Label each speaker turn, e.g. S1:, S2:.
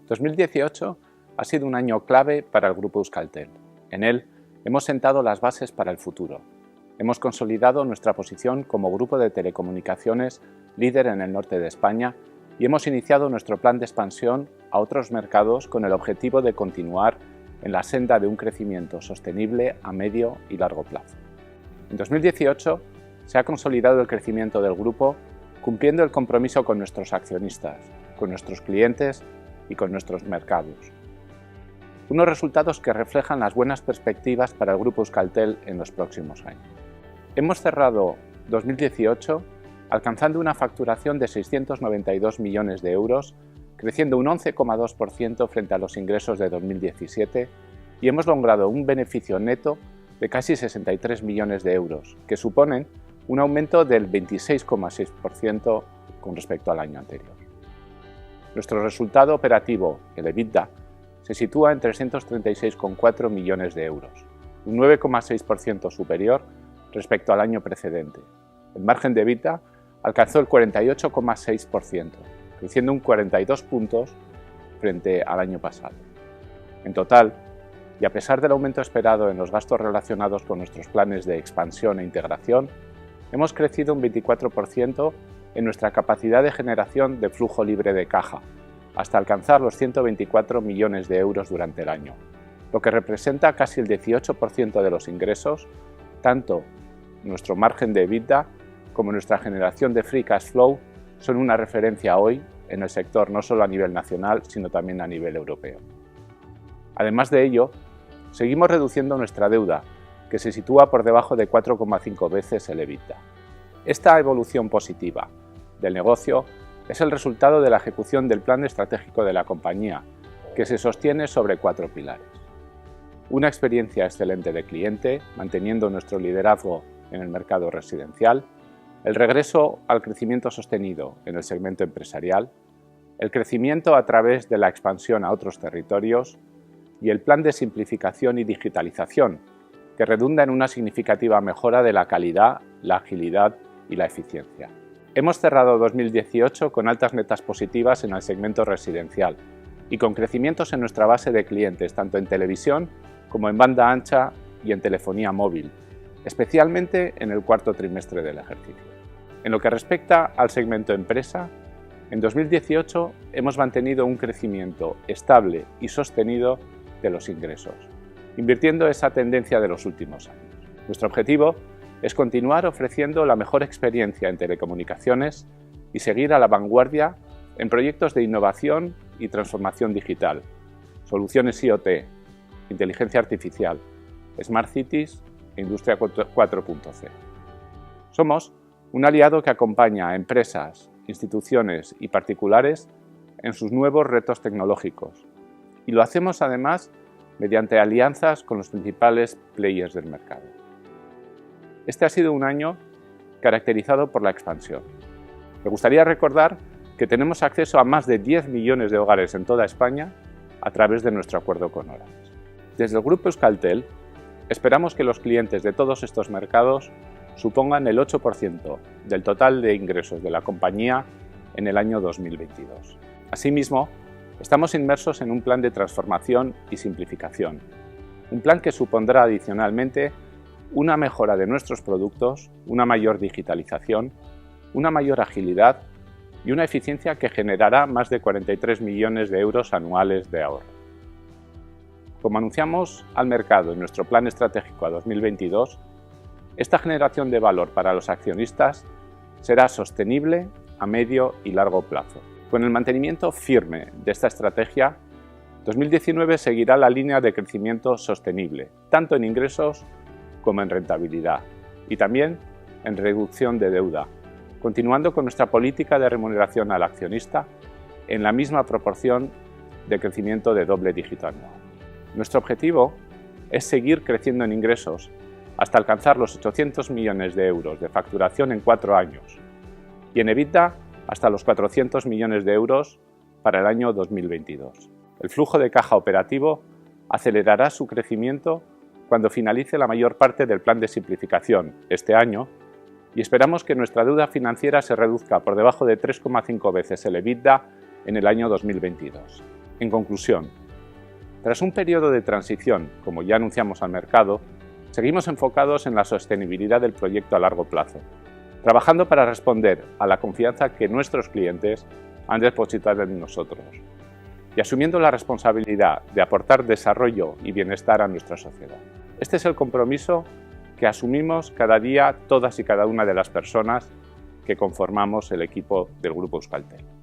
S1: 2018 ha sido un año clave para el Grupo Euskaltel. En él hemos sentado las bases para el futuro. Hemos consolidado nuestra posición como grupo de telecomunicaciones líder en el norte de España y hemos iniciado nuestro plan de expansión a otros mercados con el objetivo de continuar en la senda de un crecimiento sostenible a medio y largo plazo. En 2018 se ha consolidado el crecimiento del grupo cumpliendo el compromiso con nuestros accionistas, con nuestros clientes y con nuestros mercados. Unos resultados que reflejan las buenas perspectivas para el Grupo Euskaltel en los próximos años. Hemos cerrado 2018 alcanzando una facturación de 692 millones de euros, creciendo un 11,2% frente a los ingresos de 2017 y hemos logrado un beneficio neto de casi 63 millones de euros, que suponen un aumento del 26,6% con respecto al año anterior. Nuestro resultado operativo, el EBITDA, se sitúa en 336,4 millones de euros, un 9,6% superior respecto al año precedente. El margen de EBITDA alcanzó el 48,6%, creciendo un 42 puntos frente al año pasado. En total, y a pesar del aumento esperado en los gastos relacionados con nuestros planes de expansión e integración, hemos crecido un 24% en nuestra capacidad de generación de flujo libre de caja, hasta alcanzar los 124 millones de euros durante el año, lo que representa casi el 18% de los ingresos, tanto nuestro margen de EBITDA como nuestra generación de free cash flow son una referencia hoy en el sector no solo a nivel nacional, sino también a nivel europeo. Además de ello, seguimos reduciendo nuestra deuda, que se sitúa por debajo de 4,5 veces el EBITDA. Esta evolución positiva del negocio es el resultado de la ejecución del plan estratégico de la compañía, que se sostiene sobre 4 pilares. Una experiencia excelente de cliente, manteniendo nuestro liderazgo en el mercado residencial, el regreso al crecimiento sostenido en el segmento empresarial, el crecimiento a través de la expansión a otros territorios y el plan de simplificación y digitalización, que redunda en una significativa mejora de la calidad, la agilidad y la eficiencia. Hemos cerrado 2018 con altas netas positivas en el segmento residencial y con crecimientos en nuestra base de clientes, tanto en televisión como en banda ancha y en telefonía móvil, especialmente en el cuarto trimestre del ejercicio. En lo que respecta al segmento empresa, en 2018 hemos mantenido un crecimiento estable y sostenido de los ingresos, invirtiendo esa tendencia de los últimos años. Nuestro objetivo es continuar ofreciendo la mejor experiencia en telecomunicaciones y seguir a la vanguardia en proyectos de innovación y transformación digital, soluciones IoT, inteligencia artificial, Smart Cities e Industria 4.0. Somos un aliado que acompaña a empresas, instituciones y particulares en sus nuevos retos tecnológicos y lo hacemos además mediante alianzas con los principales players del mercado. Este ha sido un año caracterizado por la expansión. Me gustaría recordar que tenemos acceso a más de 10 millones de hogares en toda España a través de nuestro acuerdo con Orange. Desde el Grupo Euskaltel esperamos que los clientes de todos estos mercados supongan el 8% del total de ingresos de la compañía en el año 2022. Asimismo, estamos inmersos en un plan de transformación y simplificación, un plan que supondrá adicionalmente una mejora de nuestros productos, una mayor digitalización, una mayor agilidad y una eficiencia que generará más de 43 millones de euros anuales de ahorro. Como anunciamos al mercado en nuestro plan estratégico a 2022, esta generación de valor para los accionistas será sostenible a medio y largo plazo. Con el mantenimiento firme de esta estrategia, 2019 seguirá la línea de crecimiento sostenible, tanto en ingresos como en rentabilidad, y también en reducción de deuda, continuando con nuestra política de remuneración al accionista en la misma proporción de crecimiento de doble dígito anual. Nuestro objetivo es seguir creciendo en ingresos hasta alcanzar los 800 millones de euros de facturación en 4 años y en EBITDA hasta los 400 millones de euros para el año 2022. El flujo de caja operativo acelerará su crecimiento cuando finalice la mayor parte del plan de simplificación este año y esperamos que nuestra deuda financiera se reduzca por debajo de 3,5 veces el EBITDA en el año 2022. En conclusión, tras un periodo de transición, como ya anunciamos al mercado, seguimos enfocados en la sostenibilidad del proyecto a largo plazo, trabajando para responder a la confianza que nuestros clientes han depositado en nosotros y asumiendo la responsabilidad de aportar desarrollo y bienestar a nuestra sociedad. Este es el compromiso que asumimos cada día todas y cada una de las personas que conformamos el equipo del Grupo Euskaltel.